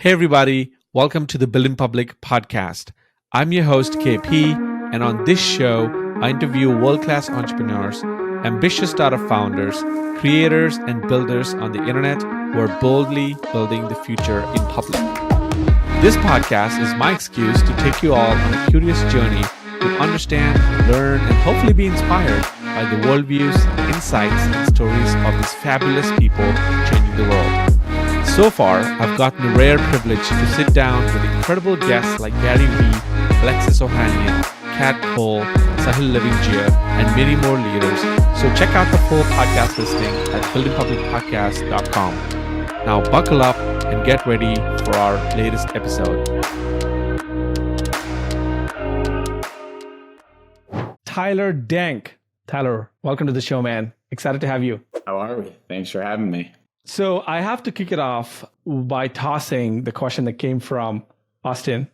Hey, everybody, welcome to the Build in Public podcast. I'm your host, KP, and on this show, I interview world class entrepreneurs, ambitious startup founders, creators, and builders on the internet who are boldly building the future in public. This podcast is my excuse to take you all on a curious journey to understand, learn, and hopefully be inspired by the worldviews, insights, and stories of these fabulous people changing the world. So far, I've gotten the rare privilege to sit down with incredible guests like Gary Rief, Alexis Ohanian, Kat Cole, Sahil Levingia, and many more leaders. So check out the full podcast listing at buildingpublicpodcast.com. Now buckle up and get ready for our latest episode. Tyler Denk. Tyler, welcome to the show, man. Excited to have you. How are we? Thanks for having me. So I have to kick it off by tossing the question that came from Austin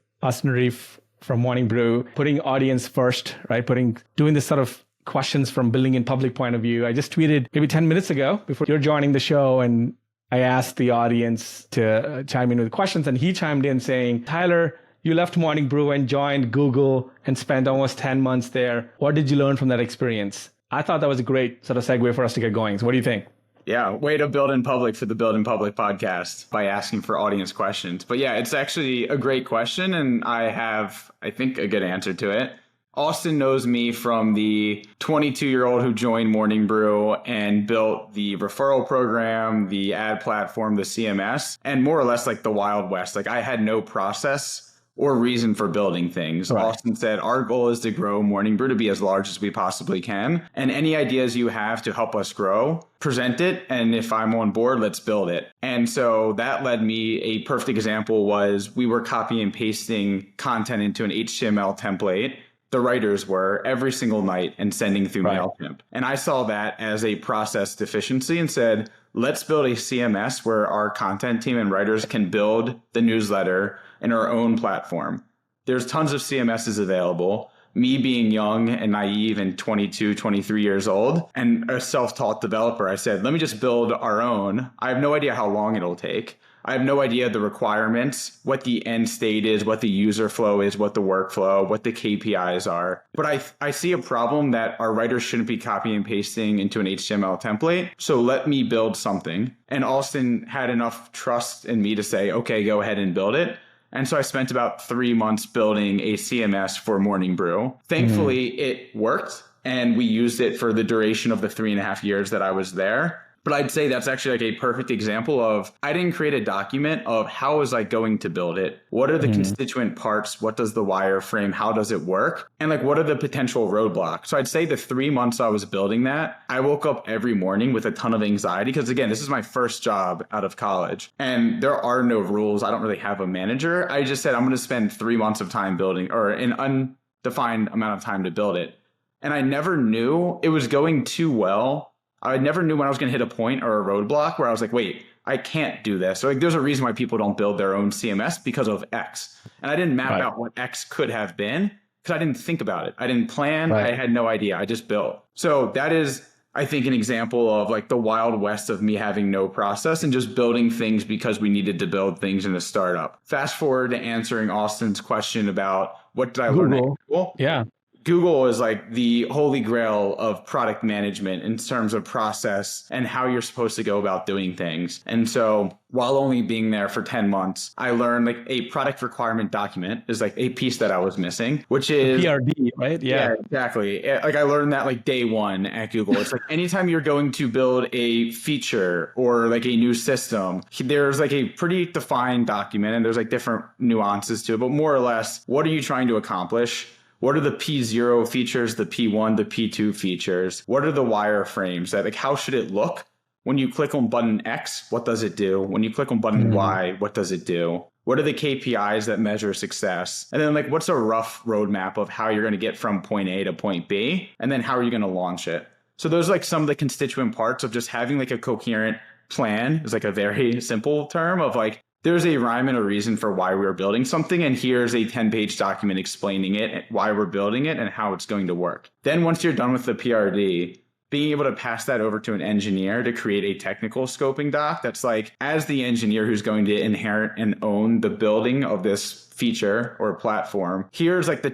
Rief from Morning Brew, putting audience first, right? Doing this sort of questions from building in public point of view. I just tweeted maybe 10 minutes ago before you're joining the show, and I asked the audience to chime in with questions, and he chimed in saying, Tyler, you left Morning Brew and joined Google and spent almost 10 months there. What did you learn from that experience? I thought that was a great sort of segue for us to get going. So what do you think? Yeah, way to build in public for the Build in Public podcast by asking for audience questions. But yeah, it's actually a great question, and I have, I think, a good answer to it. Austin knows me from the 22-year-old who joined Morning Brew and built the referral program, the ad platform, the CMS, and more or less like the Wild West. Like I had no process or reason for building things. Right. Austin said, our goal is to grow Morning Brew to be as large as we possibly can. And any ideas you have to help us grow, present it. And if I'm on board, let's build it. And so that led me, a perfect example was we were copy and pasting content into an HTML template. The writers were every single night and sending through MailChimp. And I saw that as a process deficiency and said, let's build a CMS where our content team and writers can build the newsletter in our own platform. There's tons of CMSs available. Me being young and naive and 22, 23 years old and a self-taught developer, I said, let me just build our own. I have no idea how long it'll take. I have no idea the requirements, what the end state is, what the user flow is, what the workflow, what the KPIs are. But I see a problem that our writers shouldn't be copying and pasting into an HTML template. So let me build something. And Austin had enough trust in me to say, okay, go ahead and build it. And so I spent about 3 months building a CMS for Morning Brew. Thankfully, it worked, and we used it for the duration of the 3.5 years that I was there. But I'd say that's actually like a perfect example of, I didn't create a document of how was I going to build it? What are the constituent parts? What does the wireframe? How does it work? And like, what are the potential roadblocks? So I'd say the 3 months I was building that, I woke up every morning with a ton of anxiety because again, this is my first job out of college and there are no rules. I don't really have a manager. I just said, I'm going to spend 3 months of time building or an undefined amount of time to build it. And I never knew it was going too well. I never knew when I was going to hit a point or a roadblock where I was like, wait, I can't do this. So like, there's a reason why people don't build their own CMS because of X. And I didn't map out what X could have been because I didn't think about it. I didn't plan. I had no idea. I just built. So that is, I think, an example of like the Wild West of me having no process and just building things because we needed to build things in a startup. Fast forward to answering Austin's question about what did I learn at Google? Yeah. Google is like the holy grail of product management in terms of process and how you're supposed to go about doing things. And so while only being there for 10 months, I learned like a product requirement document is like a piece that I was missing, which is PRD, right? Yeah, exactly. Like I learned that like day one at Google. It's like anytime you're going to build a feature or like a new system, there's like a pretty defined document and there's like different nuances to it, but more or less, what are you trying to accomplish? What are the P0 features, the P1, the P2 features? What are the wireframes? Like, how should it look? When you click on button X, what does it do? When you click on button Y, what does it do? What are the KPIs that measure success? And then like, what's a rough roadmap of how you're going to get from point A to point B? And then how are you going to launch it? So those are like some of the constituent parts of just having like a coherent plan is like a very simple term of like, there's a rhyme and a reason for why we're building something. And here's a 10-page document explaining it, why we're building it and how it's going to work. Then once you're done with the PRD, being able to pass that over to an engineer to create a technical scoping doc that's like, as the engineer who's going to inherit and own the building of this feature or platform, here's like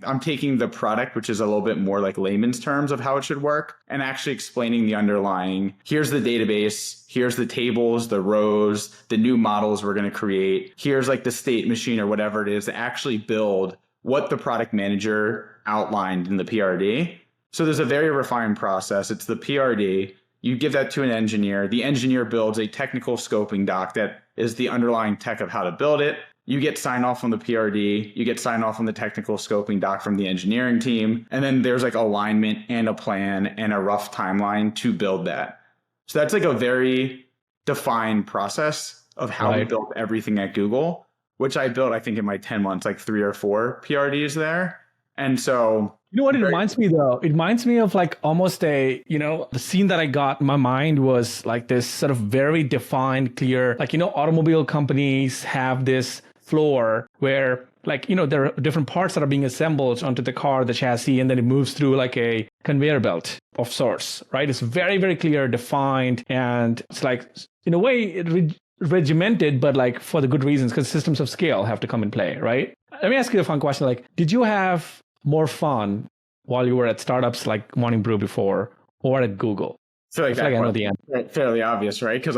I'm taking the product, which is a little bit more like layman's terms of how it should work, and actually explaining the underlying, here's the database, here's the tables, the rows, the new models we're going to create, here's like the state machine or whatever it is to actually build what the product manager outlined in the PRD. So there's a very refined process. It's the PRD. You give that to an engineer. The engineer builds a technical scoping doc that is the underlying tech of how to build it. You get sign off on the PRD. You get sign off on the technical scoping doc from the engineering team. And then there's like alignment and a plan and a rough timeline to build that. So that's like a very defined process of how we built everything at Google, which I built, I think, in my 10 months, like 3 or 4 PRDs there. And so, you know what it reminds me though? It reminds me of like almost the scene that I got in my mind was like this sort of very defined, clear, like, automobile companies have this floor where like, there are different parts that are being assembled onto the car, the chassis, and then it moves through like a conveyor belt of sorts, right? It's very, very clear, defined. And it's like, in a way, regimented, but like for the good reasons, because systems of scale have to come in play, right? Let me ask you a fun question. Like, did you have more fun while you were at startups like Morning Brew before or at Google? I know the answer. Fairly obvious, right? Because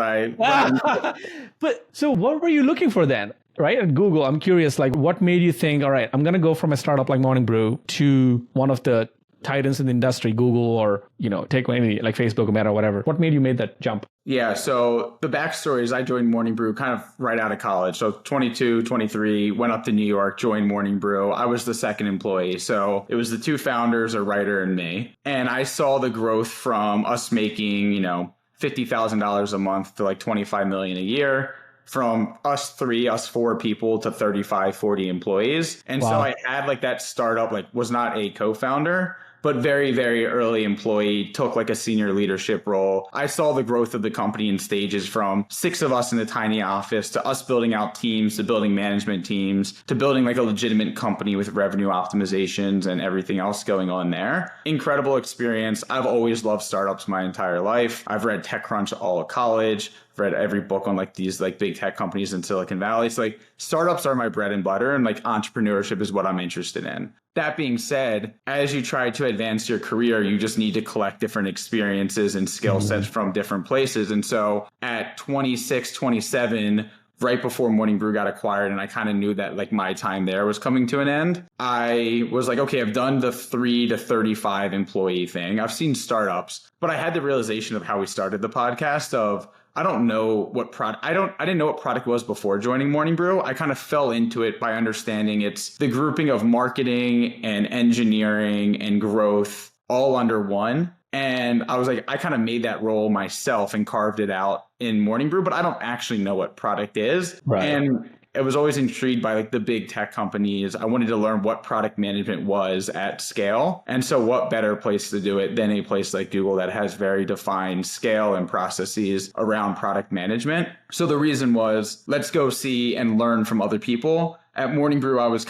But so what were you looking for then, right? At Google, I'm curious, like what made you think, all right, I'm going to go from a startup like Morning Brew to one of the titans in the industry, Google, or, take any like Facebook or Meta or whatever. What made you make that jump? Yeah. So the backstory is I joined Morning Brew kind of right out of college. So 22, 23, went up to New York, joined Morning Brew. I was the second employee. So it was the 2 founders, a writer and me. And I saw the growth from us making, $50,000 a month to like $25 million a year, from us 4 people to 35, 40 employees. And so I had like that startup, like was not a co-founder, but very, very early employee, took like a senior leadership role. I saw the growth of the company in stages from 6 of us in a tiny office to us building out teams, to building management teams, to building like a legitimate company with revenue optimizations and everything else going on there. Incredible experience. I've always loved startups my entire life. I've read TechCrunch all of college. Read every book on like these like big tech companies in Silicon Valley. So like startups are my bread and butter, and like entrepreneurship is what I'm interested in. That being said, as you try to advance your career, you just need to collect different experiences and skill sets from different places. And so at 26, 27, right before Morning Brew got acquired, and I kind of knew that like my time there was coming to an end, I was like, okay, I've done the 3 to 35 employee thing. I've seen startups, but I had the realization of how we started the podcast of, I don't know what product, I didn't know what product was before joining Morning Brew. I kind of fell into it by understanding it's the grouping of marketing and engineering and growth all under one. And I was like, I kind of made that role myself and carved it out in Morning Brew, but I don't actually know what product is. Right. And I was always intrigued by like the big tech companies. I wanted to learn what product management was at scale. And so what better place to do it than a place like Google that has very defined scale and processes around product management. So the reason was, let's go see and learn from other people. At Morning Brew, I was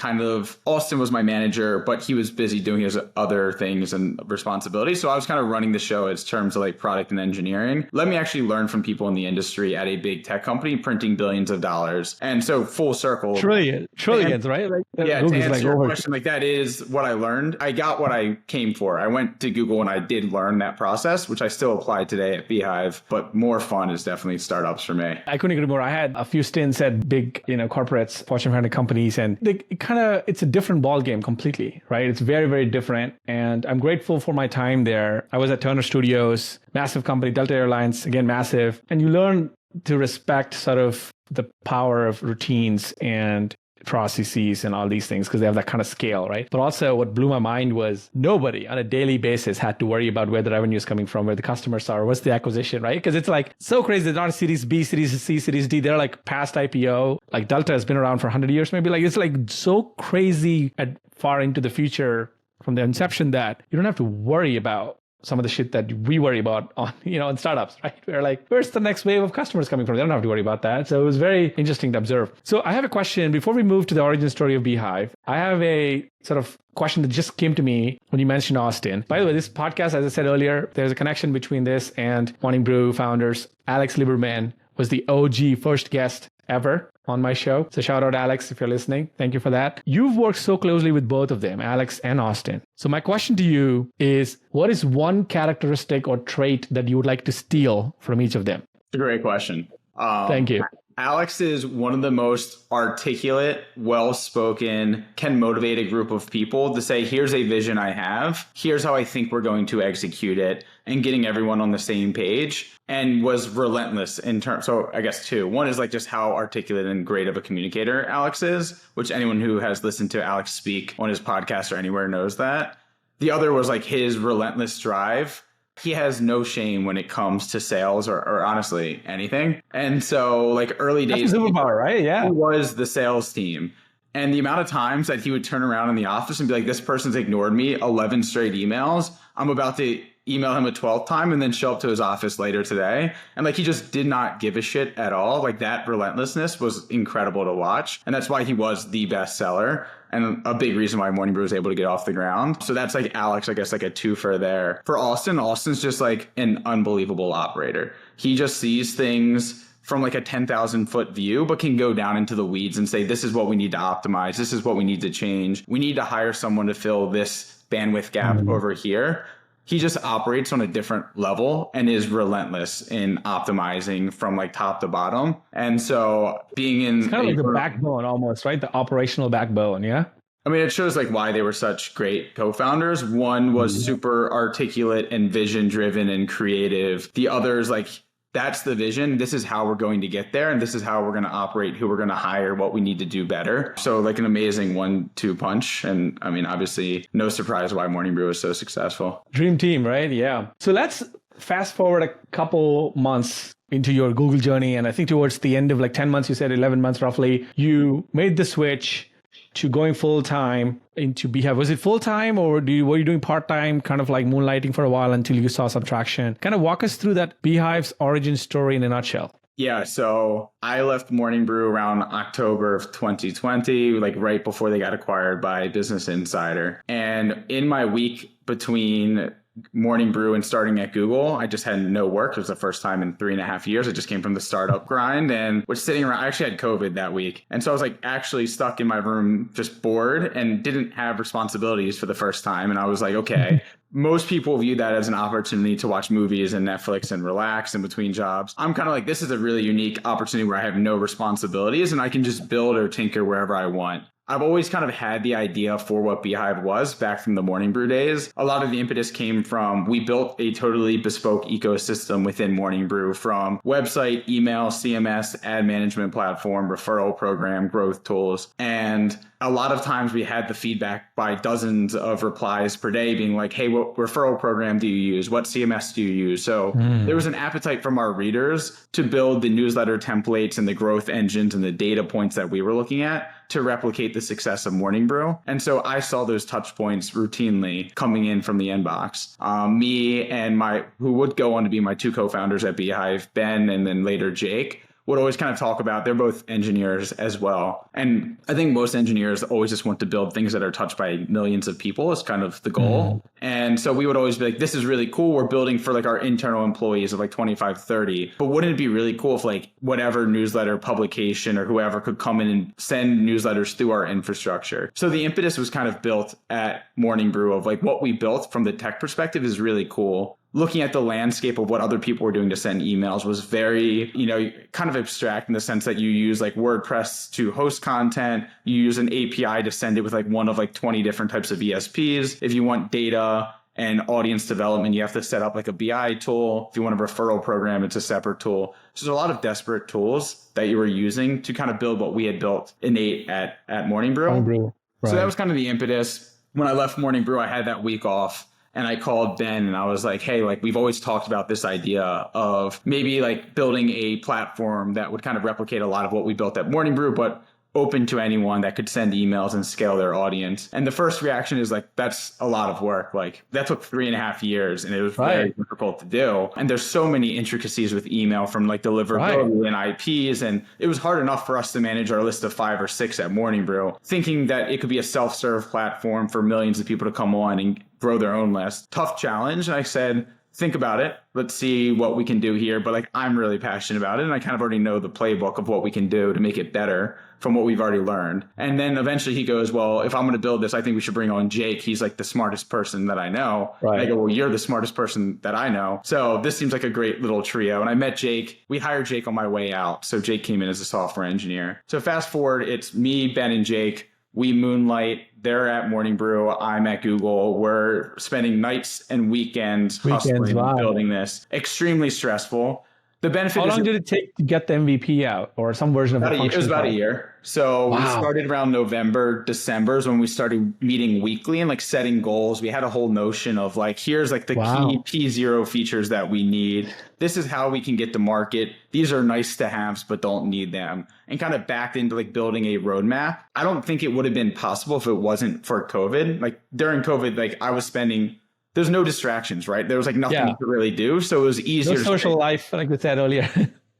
Austin was my manager, but he was busy doing his other things and responsibilities. So I was kind of running the show in terms of like product and engineering. Let me actually learn from people in the industry at a big tech company printing billions of dollars. And so full circle. Trillions, right? Like, yeah, to answer your question, like that is what I learned. I got what I came for. I went to Google and I did learn that process, which I still apply today at Beehiiv, but more fun is definitely startups for me. I couldn't agree more. I had a few stints at big, corporates, Fortune 500 companies, and it's a different ball game completely, right? It's very, very different. And I'm grateful for my time there. I was at Turner Studios, massive company, Delta Airlines, again, massive. And you learn to respect sort of the power of routines and processes and all these things because they have that kind of scale, right? But also what blew my mind was nobody on a daily basis had to worry about where the revenue is coming from, where the customers are, what's the acquisition, right? Because it's like so crazy. They're not a Series B, Series C, Series D. They're like past IPO. Like Delta has been around for 100 years, maybe. Like it's like so crazy at far into the future from the inception that you don't have to worry about some of the shit that we worry about on, in startups, right? We're like, where's the next wave of customers coming from? They don't have to worry about that. So it was very interesting to observe. So I have a question before we move to the origin story of Beehiiv. I have a sort of question that just came to me when you mentioned Austin. By the way, this podcast, as I said earlier, there's a connection between this and Morning Brew founders. Alex Lieberman was the OG first guest ever on my show. So shout out, Alex, if you're listening. Thank you for that. You've worked so closely with both of them, Alex and Austin. So my question to you is, what is one characteristic or trait that you would like to steal from each of them? It's a great question. Thank you. Alex is one of the most articulate, well-spoken, can motivate a group of people to say, here's a vision I have, here's how I think we're going to execute it, and getting everyone on the same page, and was relentless in terms. So I guess two. One is like just how articulate and great of a communicator Alex is, which anyone who has listened to Alex speak on his podcast or anywhere knows that. The other was like his relentless drive. He has no shame when it comes to sales or honestly anything. And so like early days, that's a superpower, right? Yeah. He was the sales team. And the amount of times that he would turn around in the office and be like, this person's ignored me 11 straight emails. I'm about to email him a 12th time and then show up to his office later today. And like, he just did not give a shit at all. Like that relentlessness was incredible to watch. And that's why he was the best seller and a big reason why Morning Brew was able to get off the ground. So that's like Alex, I guess like a twofer there. For Austin, Austin's just like an unbelievable operator. He just sees things from like a 10,000 foot view, but can go down into the weeds and say, this is what we need to optimize. This is what we need to change. We need to hire someone to fill this bandwidth gap over here. He just operates on a different level and is relentless in optimizing from like top to bottom. And so being in... It's kind of like the backbone almost, right? The operational backbone, yeah? I mean, it shows like why they were such great co-founders. One was super articulate and vision driven and creative. The other is like, that's the vision. This is how we're going to get there. And this is how we're going to operate, who we're going to hire, what we need to do better. So like an amazing 1-2 punch. And I mean, obviously no surprise why Morning Brew is so successful. Dream team, right? Yeah. So let's fast forward a couple months into your Google journey. And I think towards the end of like 10 months, you said 11 months roughly, you made the switch to going full time into Beehiiv. Was it full time or were you doing part time, kind of like moonlighting for a while until you saw some traction? Kind of walk us through that Beehiiv's origin story in a nutshell. Yeah, so I left Morning Brew around October of 2020, like right before they got acquired by Business Insider. And in my week between Morning Brew and starting at Google, I just had no work. It was the first time in 3.5 years. I just came from the startup grind and was sitting around. I actually had COVID that week. And so I was like actually stuck in my room, just bored and didn't have responsibilities for the first time. And I was like, okay, most people view that as an opportunity to watch movies and Netflix and relax in between jobs. I'm kind of like, this is a really unique opportunity where I have no responsibilities and I can just build or tinker wherever I want. I've always kind of had the idea for what Beehiiv was back from the Morning Brew days. A lot of the impetus came from, we built a totally bespoke ecosystem within Morning Brew, from website, email, CMS, ad management platform, referral program, growth tools. And a lot of times we had the feedback by dozens of replies per day being like, hey, what referral program do you use? What CMS do you use? So there was an appetite from our readers to build the newsletter templates and the growth engines and the data points that we were looking at to replicate the success of Morning Brew. And so I saw those touch points routinely coming in from the inbox. Me and who would go on to be my two co-founders at Beehiiv, Ben and then later Jake, would always kind of talk about, they're both engineers as well. And I think most engineers always just want to build things that are touched by millions of people is kind of the goal. And so we would always be like, this is really cool. We're building for like our internal employees of like 25, 30. But wouldn't it be really cool if like whatever newsletter publication or whoever could come in and send newsletters through our infrastructure? So the impetus was kind of built at Morning Brew of like what we built from the tech perspective is really cool. Looking at the landscape of what other people were doing to send emails was very, kind of abstract in the sense that you use like WordPress to host content. You use an API to send it with like one of like 20 different types of ESPs. If you want data and audience development, you have to set up like a BI tool. If you want a referral program, it's a separate tool. So there's a lot of disparate tools that you were using to kind of build what we had built innate at Morning Brew. Right. So that was kind of the impetus. When I left Morning Brew, I had that week off. And I called Ben and I was like, hey, like we've always talked about this idea of maybe like building a platform that would kind of replicate a lot of what we built at Morning Brew, but open to anyone that could send emails and scale their audience. And the first reaction is like, that's a lot of work. Like that took 3.5 years and it was very difficult to do. And there's so many intricacies with email from like deliverability and IPs. And it was hard enough for us to manage our list of 5 or 6 at Morning Brew, thinking that it could be a self-serve platform for millions of people to come on and grow their own list. Tough challenge. And I said, think about it. Let's see what we can do here. But like, I'm really passionate about it. And I kind of already know the playbook of what we can do to make it better from what we've already learned. And then eventually he goes, well, if I'm going to build this, I think we should bring on Jake. He's like the smartest person that I know. Right. And I go, well, you're the smartest person that I know. So this seems like a great little trio. And I met Jake. We hired Jake on my way out. So Jake came in as a software engineer. So fast forward, it's me, Ben, and Jake. We moonlight. They're at Morning Brew. I'm at Google. We're spending nights and weekends hustling, building this. Extremely stressful. The benefit How long did it take to get the MVP out or some version of the function? It was about a year. So we started around November, December is when we started meeting weekly and like setting goals. We had a whole notion of like, here's like the key P0 features that we need. This is how we can get to market. These are nice to haves, but don't need them. And kind of backed into like building a roadmap. I don't think it would have been possible if it wasn't for COVID. Like during COVID, like I was spending there's no distractions, right? There was like nothing you could really do. So it was easier. No social life, like we said earlier.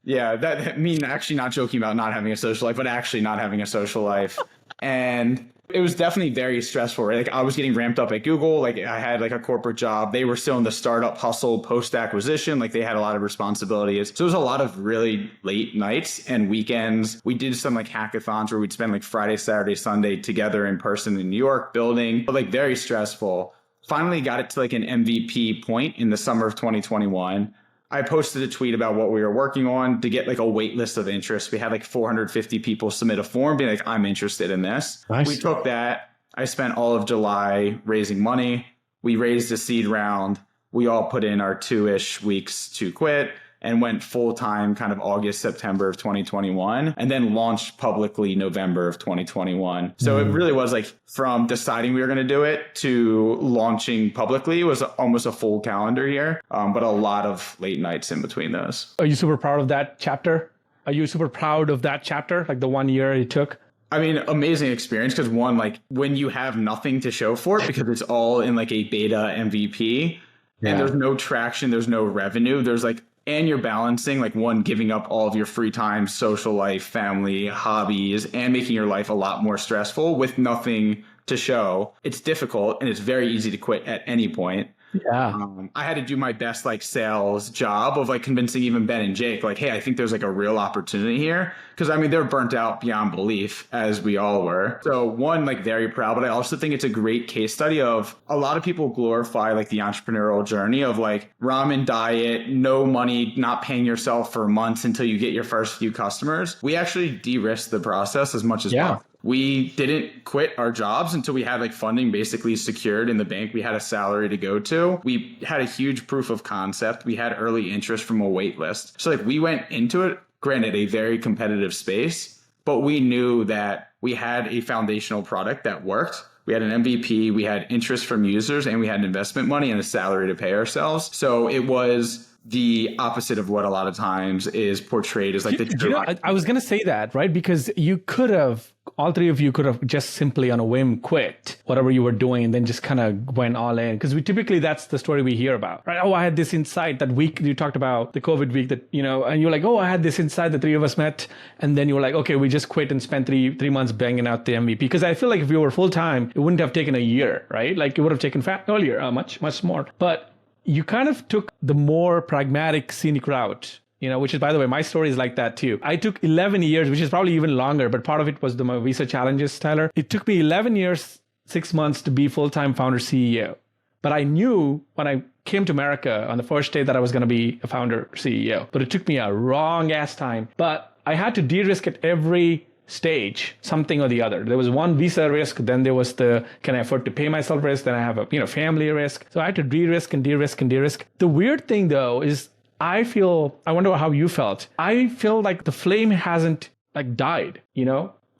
Yeah, that I mean, actually not joking about not having a social life, but actually not having a social life. And it was definitely very stressful, right? Like I was getting ramped up at Google. Like I had like a corporate job. They were still in the startup hustle post-acquisition. Like they had a lot of responsibilities. So it was a lot of really late nights and weekends. We did some like hackathons where we'd spend like Friday, Saturday, Sunday together in person in New York building, but like very stressful. Finally got it to like an MVP point in the summer of 2021. I posted a tweet about what we were working on to get like a wait list of interest. We had like 450 people submit a form being like, I'm interested in this. Nice. We took that. I spent all of July raising money. We raised a seed round. We all put in our 2-ish weeks to quit and went full time kind of August, September of 2021, and then launched publicly November of 2021. So it really was like from deciding we were going to do it to launching publicly was almost a full calendar year, but a lot of late nights in between those. Are you super proud of that chapter? Are you super proud of that chapter, like the 1 year it took? I mean, amazing experience because one, like when you have nothing to show for it because it's all in like a beta MVP and there's no traction, there's no revenue, there's like, and you're balancing like one, giving up all of your free time, social life, family, hobbies, and making your life a lot more stressful with nothing to show. It's difficult and it's very easy to quit at any point. Yeah. I had to do my best like sales job of like convincing even Ben and Jake, like, hey, I think there's like a real opportunity here. Cause I mean, they're burnt out beyond belief as we all were. So one, like very proud, but I also think it's a great case study of a lot of people glorify like the entrepreneurial journey of like ramen diet, no money, not paying yourself for months until you get your first few customers. We actually de-risked the process as much as possible. We didn't quit our jobs until we had like funding basically secured in the bank. We had a salary to go to. We had a huge proof of concept. We had early interest from a wait list. So like we went into it, granted a very competitive space, but we knew that we had a foundational product that worked. We had an MVP, we had interest from users, and we had investment money and a salary to pay ourselves. So it was the opposite of what a lot of times is portrayed as like the true. I was going to say that, right? Because you could have, all three of you could have just simply on a whim quit whatever you were doing and then just kind of went all in. Because we typically, that's the story we hear about, right? Oh, I had this insight that week you talked about, the COVID week that, you know, and you're like, oh, I had this insight, the three of us met. And then you were like, okay, we just quit and spent three months banging out the MVP. Because I feel like if you were full time, it wouldn't have taken a year, right? Like it would have taken earlier, much more. But you kind of took the more pragmatic, scenic route, you know, which is, by the way, my story is like that too. I took 11 years, which is probably even longer, but part of it was my visa challenges, Tyler. It took me 11 years, 6 months to be full-time founder CEO. But I knew when I came to America on the first day that I was going to be a founder CEO. But it took me a wrong ass time. But I had to de-risk at every stage, something or the other. There was one visa risk, then there was the can I afford to pay myself risk, then I have a family risk. So I had to de-risk and de-risk and de-risk. The weird thing though is I wonder how you felt. I feel like the flame hasn't like died,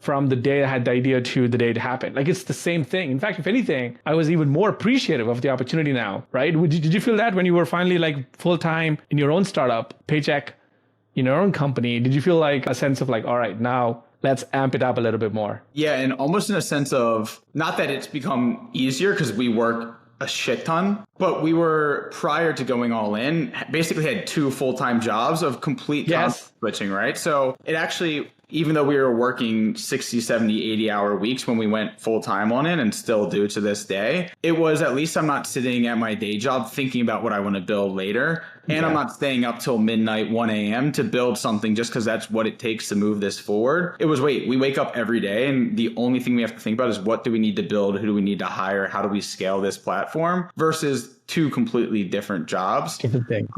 from the day I had the idea to the day it happened. Like it's the same thing. In fact, if anything, I was even more appreciative of the opportunity now, right? Did you feel that when you were finally like full-time in your own startup, paycheck, in your own company? Did you feel like a sense of like, all right, now let's amp it up a little bit more. Yeah, and almost in a sense of not that it's become easier because we work a shit ton, but we were, prior to going all in, basically had 2 full-time jobs of complete content switching, right? So it actually, even though we were working 60, 70, 80-hour weeks when we went full-time on it and still do to this day, it was at least I'm not sitting at my day job thinking about what I want to build later. And I'm not staying up till midnight, 1 a.m. to build something just because that's what it takes to move this forward. It was, we wake up every day and the only thing we have to think about is what do we need to build? Who do we need to hire? How do we scale this platform? Versus 2 completely different jobs. Different thing.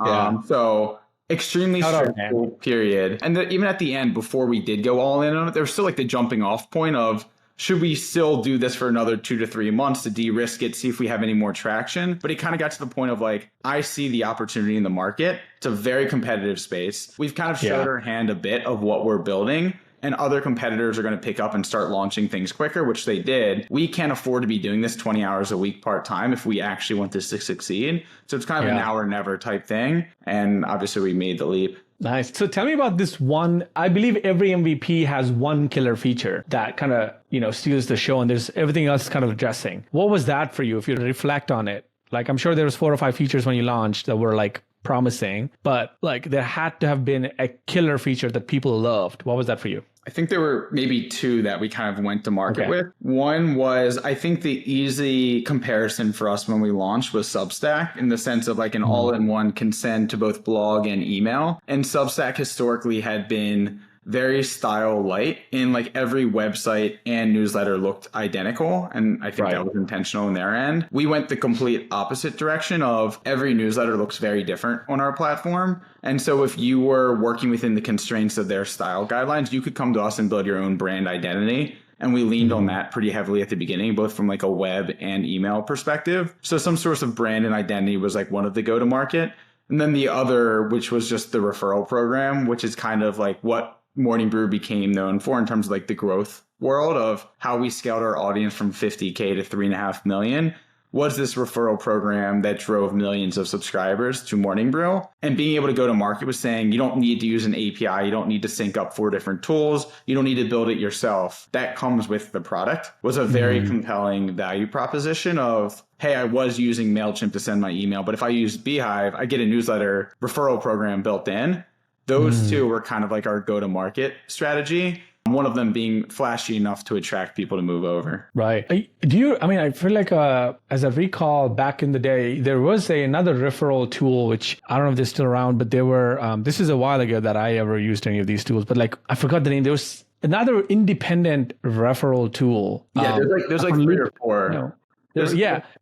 So extremely stressful period. And even at the end, before we did go all in on it, there was still like the jumping off point of, should we still do this for another 2 to 3 months to de-risk it, see if we have any more traction? But it kind of got to the point of like, I see the opportunity in the market. It's a very competitive space. We've kind of showed our hand a bit of what we're building, and other competitors are going to pick up and start launching things quicker, which they did. We can't afford to be doing this 20 hours a week part-time if we actually want this to succeed. So it's kind of a now or never type thing. And obviously we made the leap. Nice. So tell me about this one. I believe every MVP has one killer feature that kind of, steals the show, and there's everything else kind of addressing. What was that for you if you reflect on it? Like, I'm sure there was 4 or 5 features when you launched that were like promising, but like there had to have been a killer feature that people loved. What was that for you? I think there were maybe 2 that we kind of went to market with. One was, I think the easy comparison for us when we launched was Substack, in the sense of like an all-in-one can send to both blog and email. And Substack historically had been very style light, in like every website and newsletter looked identical. And I think that was intentional on their end. We went the complete opposite direction of every newsletter looks very different on our platform. And so if you were working within the constraints of their style guidelines, you could come to us and build your own brand identity. And we leaned on that pretty heavily at the beginning, both from like a web and email perspective. So some source of brand and identity was like one of the go-to-market. And then the other, which was just the referral program, which is kind of like what Morning Brew became known for in terms of like the growth world of how we scaled our audience from 50K to 3.5 million, was this referral program that drove millions of subscribers to Morning Brew. And being able to go to market with saying, you don't need to use an API, you don't need to sync up 4 different tools, you don't need to build it yourself. That comes with the product, was a very compelling value proposition of, hey, I was using MailChimp to send my email, but if I use Beehiiv, I get a newsletter referral program built in. Those 2 were kind of like our go-to-market strategy. One of them being flashy enough to attract people to move over. Right. I feel like as I recall back in the day, there was another referral tool, which I don't know if they're still around, but there were, this is a while ago that I ever used any of these tools, but like, I forgot the name. There was another independent referral tool. Yeah, there's like 3 or 4.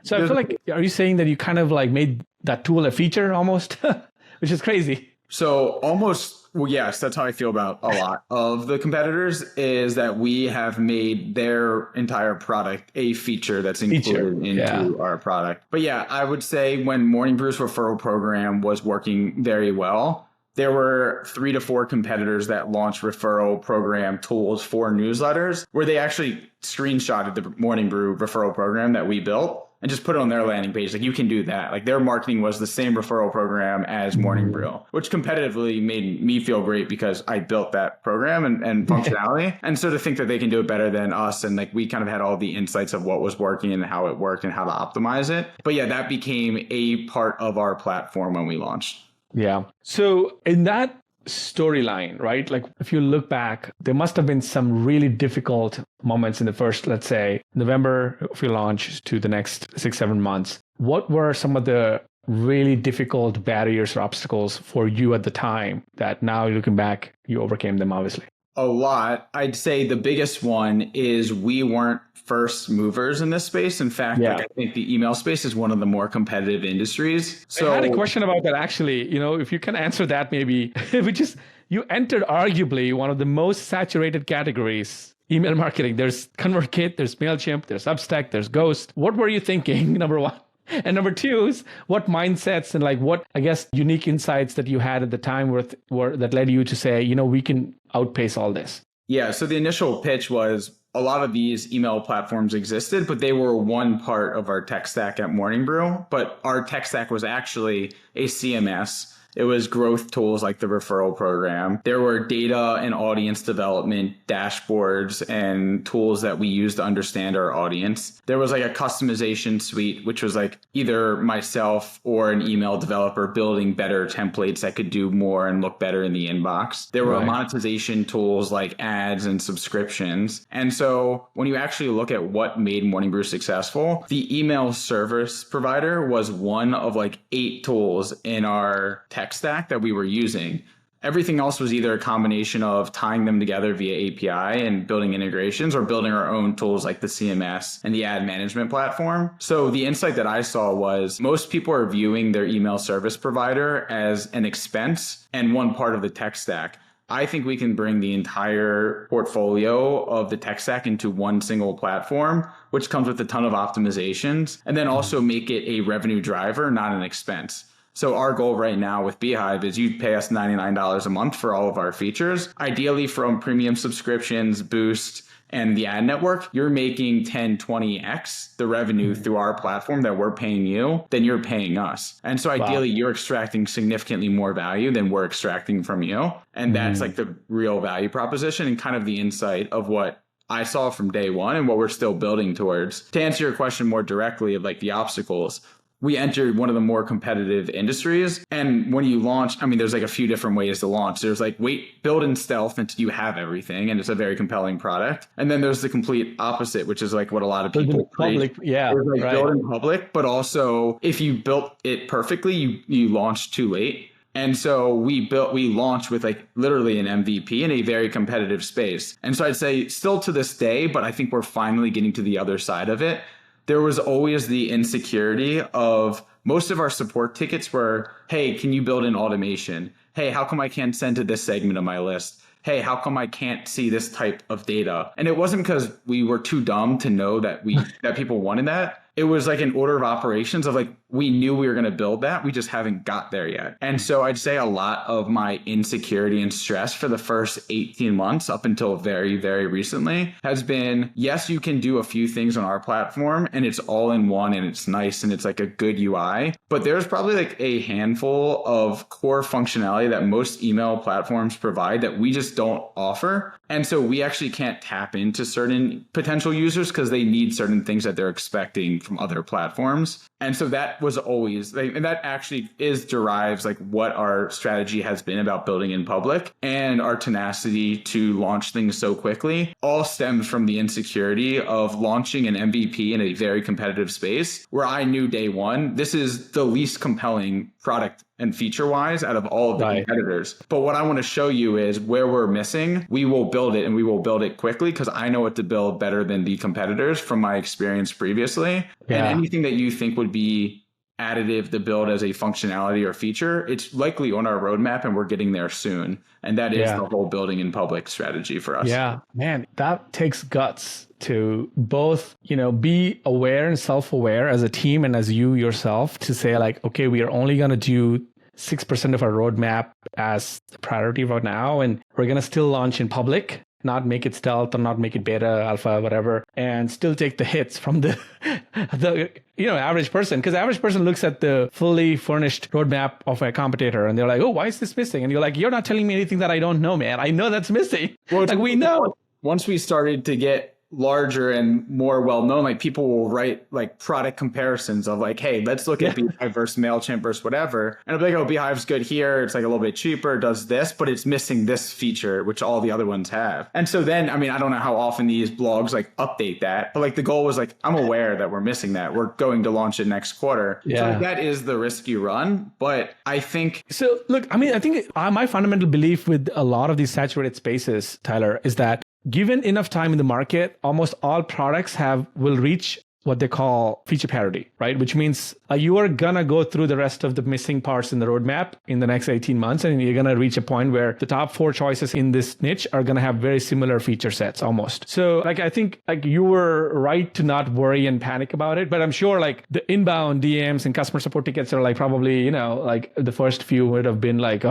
So I feel like, are you saying that you kind of like made that tool a feature almost, which is crazy? So almost, well, yes, that's how I feel about a lot of the competitors, is that we have made their entire product a feature that's included into our product. But yeah, I would say when Morning Brew's referral program was working very well, there were 3 to 4 competitors that launched referral program tools for newsletters where they actually screenshotted the Morning Brew referral program that we built and just put it on their landing page. Like, you can do that. Like, their marketing was the same referral program as Morning Brew, which competitively made me feel great because I built that program and functionality. And so to think that they can do it better than us, and like we kind of had all the insights of what was working and how it worked and how to optimize it. But yeah, that became a part of our platform when we launched. Yeah. So in that storyline, right? Like if you look back, there must have been some really difficult moments in the first, let's say, November of your launch to the next 6-7 months. What were some of the really difficult barriers or obstacles for you at the time that now looking back, you overcame them, obviously? A lot. I'd say the biggest one is we weren't first movers in this space. In fact, I think the email space is one of the more competitive industries. So I had a question about that, actually. If you can answer that, maybe, which is you entered arguably one of the most saturated categories, email marketing. There's ConvertKit, there's MailChimp, there's Substack, there's Ghost. What were you thinking, number one? And number two is what mindsets and like what, I guess, unique insights that you had at the time were that led you to say, we can outpace all this? Yeah. So the initial pitch was a lot of these email platforms existed, but they were one part of our tech stack at Morning Brew. But our tech stack was actually a CMS It was growth tools like the referral program. There were data and audience development dashboards and tools that we use to understand our audience. There was like a customization suite, which was like either myself or an email developer building better templates that could do more and look better in the inbox. There were monetization tools like ads and subscriptions. And so when you actually look at what made Morning Brew successful, the email service provider was one of like 8 tools in our tech stack that we were using. Everything else was either a combination of tying them together via API and building integrations or building our own tools like the CMS and the ad management platform. So the insight that I saw was most people are viewing their email service provider as an expense and one part of the tech stack. I think we can bring the entire portfolio of the tech stack into one single platform, which comes with a ton of optimizations, and then also make it a revenue driver, not an expense. So our goal right now with Beehiiv is you pay us $99 a month for all of our features. Ideally from premium subscriptions, Boost, and the ad network, you're making 10, 20x the revenue through our platform that we're paying you, then you're paying us. And so ideally you're extracting significantly more value than we're extracting from you. And that's like the real value proposition and kind of the insight of what I saw from day one and what we're still building towards. To answer your question more directly of like the obstacles, we entered one of the more competitive industries. And when you launch, I mean, there's like a few different ways to launch. There's like, build in stealth until you have everything. And it's a very compelling product. And then there's the complete opposite, which is like what a lot of people public, build in public, but also if you built it perfectly, you launched too late. And so we launched with like literally an MVP in a very competitive space. And so I'd say still to this day, but I think we're finally getting to the other side of it. There was always the insecurity of most of our support tickets were, hey, can you build in automation? Hey, how come I can't send to this segment of my list? Hey, how come I can't see this type of data? And it wasn't because we were too dumb to know that that people wanted that. It was like an order of operations of like, we knew we were going to build that. We just haven't got there yet. And so I'd say a lot of my insecurity and stress for the first 18 months up until very, very recently has been, yes, you can do a few things on our platform and it's all in one and it's nice and it's like a good UI. But there's probably like a handful of core functionality that most email platforms provide that we just don't offer. And so we actually can't tap into certain potential users because they need certain things that they're expecting from other platforms. And so that was always, and that actually derives like what our strategy has been about building in public, and our tenacity to launch things so quickly all stems from the insecurity of launching an MVP in a very competitive space where I knew day one, this is the least compelling product and feature wise out of all of the competitors. But what I want to show you is where we're missing. We will build it and we will build it quickly because I know what to build better than the competitors from my experience previously. And anything that you think would be additive to build as a functionality or feature, it's likely on our roadmap and we're getting there soon. And that is the whole building in public strategy for us. Yeah, man, that takes guts to both, be aware and self-aware as a team and as you yourself to say like, okay, we are only going to do 6% of our roadmap as a priority right now. And we're going to still launch in public, not make it stealth or not make it beta, alpha, whatever, and still take the hits from the average person. Because the average person looks at the fully furnished roadmap of a competitor and they're like, oh, why is this missing? And you're like, you're not telling me anything that I don't know, man. I know that's missing. Well, like we know. Once we started to get larger and more well-known, like people will write like product comparisons of like, hey, let's look at Beehiiv versus MailChimp versus whatever. And I'll be like, oh, Beehiiv's good here. It's like a little bit cheaper, does this, but it's missing this feature, which all the other ones have. And so then, I mean, I don't know how often these blogs like update that, but like the goal was like, I'm aware that we're missing that. We're going to launch it next quarter. Yeah. So like, that is the risk you run. But I think... So look, I mean, I think my fundamental belief with a lot of these saturated spaces, Tyler, is that given enough time in the market, almost all products will reach what they call feature parity, right? Which means you are going to go through the rest of the missing parts in the roadmap in the next 18 months, and you're going to reach a point where the top 4 choices in this niche are going to have very similar feature sets almost. So like, I think like you were right to not worry and panic about it, but I'm sure like the inbound DMs and customer support tickets are like probably, like the first few would have been like,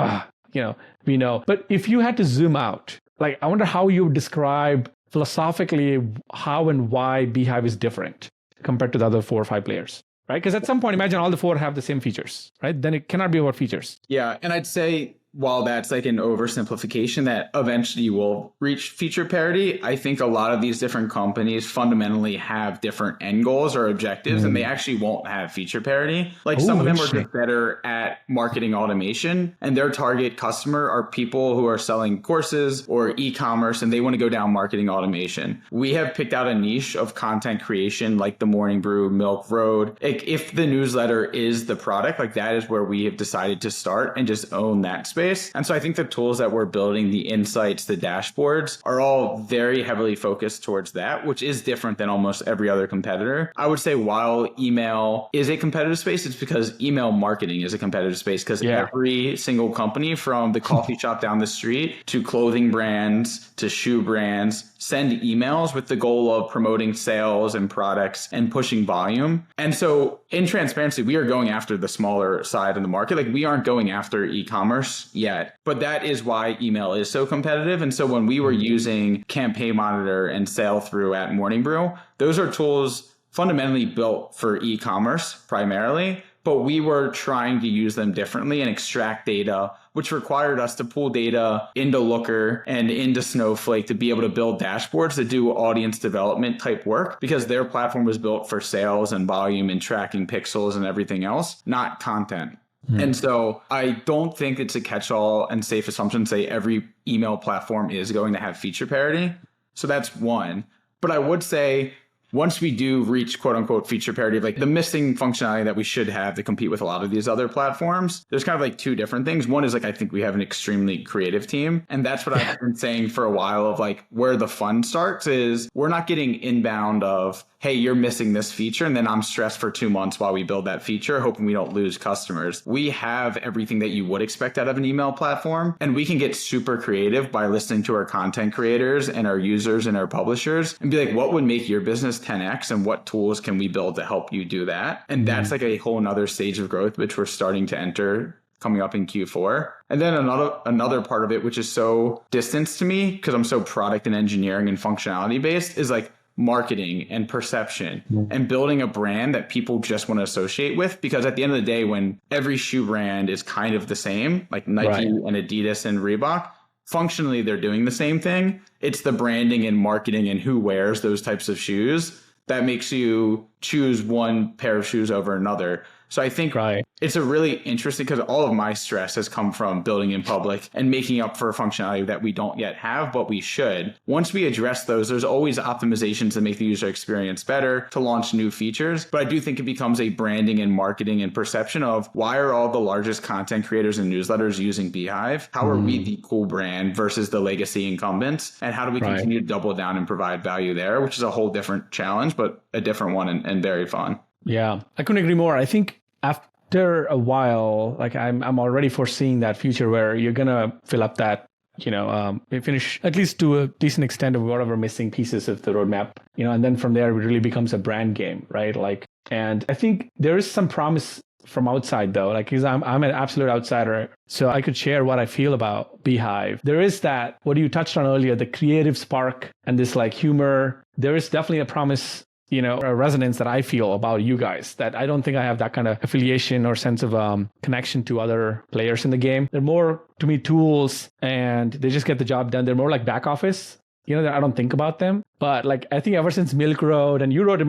we know. But if you had to zoom out, like, I wonder how you would describe philosophically how and why Beehiiv is different compared to the other 4 or 5 players, right? Because at some point, imagine all the four have the same features, right? Then it cannot be about features. Yeah. And I'd say while that's like an oversimplification that eventually will reach feature parity, I think a lot of these different companies fundamentally have different end goals or objectives, and they actually won't have feature parity. Like some of them are just better at marketing automation, and their target customer are people who are selling courses or e-commerce, and they want to go down marketing automation. We have picked out a niche of content creation like the Morning Brew, Milk Road. Like if the newsletter is the product, like that is where we have decided to start and just own that space. And so I think the tools that we're building, the insights, the dashboards are all very heavily focused towards that, which is different than almost every other competitor. I would say while email is a competitive space, it's because email marketing is a competitive space because every single company from the coffee shop down the street to clothing brands to shoe brands send emails with the goal of promoting sales and products and pushing volume. And so in transparency, we are going after the smaller side of the market. Like we aren't going after e-commerce yet, but that is why email is so competitive. And so when we were using Campaign Monitor and Sale Through at Morning Brew, those are tools fundamentally built for e-commerce primarily, but we were trying to use them differently and extract data, which required us to pull data into Looker and into Snowflake to be able to build dashboards that do audience development type work because their platform was built for sales and volume and tracking pixels and everything else, not content. And so I don't think it's a catch-all and safe assumption to say every email platform is going to have feature parity. So that's one. But I would say once we do reach quote unquote feature parity, like the missing functionality that we should have to compete with a lot of these other platforms, there's kind of like two different things. One is like, I think we have an extremely creative team. And that's what I've been saying for a while of like where the fun starts is we're not getting inbound of, hey, you're missing this feature. And then I'm stressed for 2 months while we build that feature, hoping we don't lose customers. We have everything that you would expect out of an email platform. And we can get super creative by listening to our content creators and our users and our publishers and be like, what would make your business 10x and what tools can we build to help you do that? And that's like a whole nother stage of growth, which we're starting to enter coming up in Q4. And then another part of it, which is so distant to me because I'm so product and engineering and functionality based, is like marketing and perception and building a brand that people just want to associate with. Because at the end of the day, when every shoe brand is kind of the same, like Nike and Adidas and Reebok, functionally they're doing the same thing. It's the branding and marketing and who wears those types of shoes that makes you choose one pair of shoes over another. So I think it's a really interesting because all of my stress has come from building in public and making up for functionality that we don't yet have, but we should. Once we address those, there's always optimizations that make the user experience better to launch new features. But I do think it becomes a branding and marketing and perception of why are all the largest content creators and newsletters using Beehiiv? How are we the cool brand versus the legacy incumbents? And how do we continue to double down and provide value there, which is a whole different challenge, but a different one and very fun. Yeah, I couldn't agree more. I think after a while, like I'm already foreseeing that future where you're gonna fill up that, finish at least to a decent extent of whatever missing pieces of the roadmap, and then from there it really becomes a brand game, right? Like, and I think there is some promise from outside though, like because I'm an absolute outsider, so I could share what I feel about Beehiiv. There is that what you touched on earlier, the creative spark and this like humor. There is definitely a promise, a resonance that I feel about you guys that I don't think I have that kind of affiliation or sense of connection to other players in the game. They're more, to me, tools and they just get the job done. They're more like back office, that I don't think about them. But like, I think ever since Milk Road and you wrote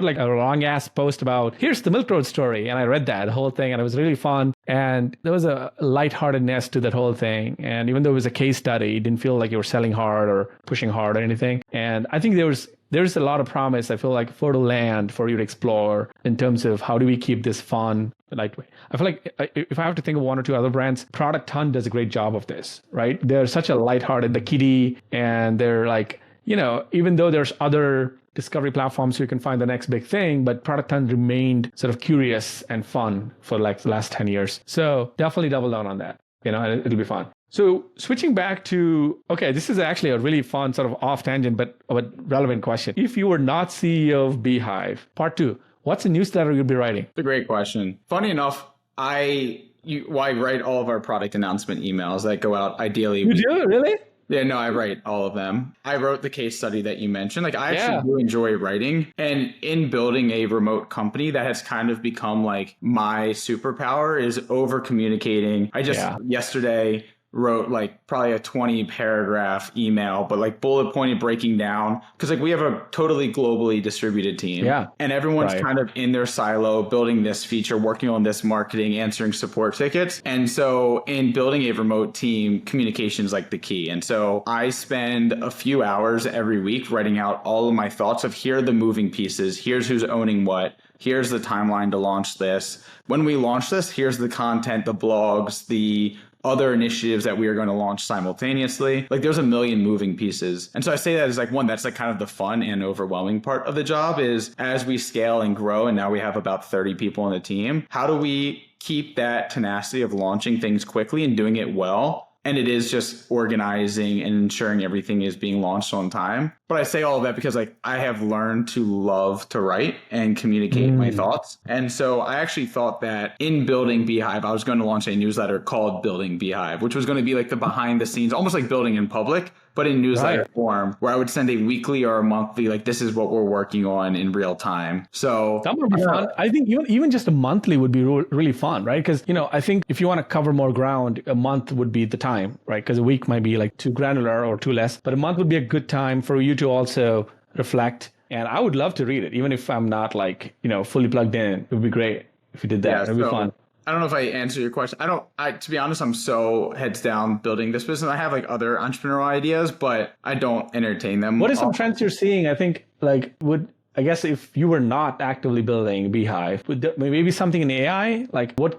like a long ass post about, here's the Milk Road story. And I read that whole thing and it was really fun. And there was a lightheartedness to that whole thing. And even though it was a case study, it didn't feel like you were selling hard or pushing hard or anything. And I think there's a lot of promise, I feel like, fertile land for you to explore in terms of how do we keep this fun, lightweight. I feel like if I have to think of one or two other brands, Product Hunt does a great job of this, right? They're such a lighthearted, the kitty, and they're like, even though there's other discovery platforms you can find the next big thing, but Product Hunt remained sort of curious and fun for like the last 10 years. So definitely double down on that, and it'll be fun. So switching back to, this is actually a really fun sort of off tangent, but relevant question. If you were not CEO of Beehiiv, part 2, what's a newsletter you'd be writing? It's a great question. Funny enough, I write all of our product announcement emails that go out ideally. You do? Really? Yeah, no, I write all of them. I wrote the case study that you mentioned. Like, I Yeah. actually do enjoy writing. And in building a remote company, that has kind of become like my superpower is over communicating. I just yesterday wrote like probably a 20 paragraph email, but like bullet pointed breaking down. Cause like we have a totally globally distributed team. Yeah. And everyone's Right. kind of in their silo, building this feature, working on this marketing, answering support tickets. And so in building a remote team, communication is like the key. And so I spend a few hours every week writing out all of my thoughts of here are the moving pieces. Here's who's owning what. Here's the timeline to launch this. When we launch this, here's the content, the blogs, the other initiatives that we are going to launch simultaneously. Like there's a million moving pieces. And so I say that as like one, that's like kind of the fun and overwhelming part of the job is as we scale and grow, and now we have about 30 people on the team, how do we keep that tenacity of launching things quickly and doing it well? And it is just organizing and ensuring everything is being launched on time. But I say all of that because like I have learned to love to write and communicate my thoughts. And so I actually thought that in building Beehiiv, I was going to launch a newsletter called Building Beehiiv, which was going to be like the behind the scenes, almost like building in public, but in newsletter form, where I would send a weekly or a monthly, like this is what we're working on in real time. So that would be fun. I think even just a monthly would be really fun, right? Because, you know, I think if you want to cover more ground, a month would be the time, right? Because a week might be like too granular or too less, but a month would be a good time for you to also reflect. And I would love to read it, even if I'm not like, you know, fully plugged in. It would be great if you did that. Yeah, It'd be fun. I don't know if I answer your question. To be honest, I'm so heads down building this business. I have like other entrepreneurial ideas, but I don't entertain them. What are some trends you're seeing? I think like I guess if you were not actively building Beehiiv, would there maybe something in AI? Like what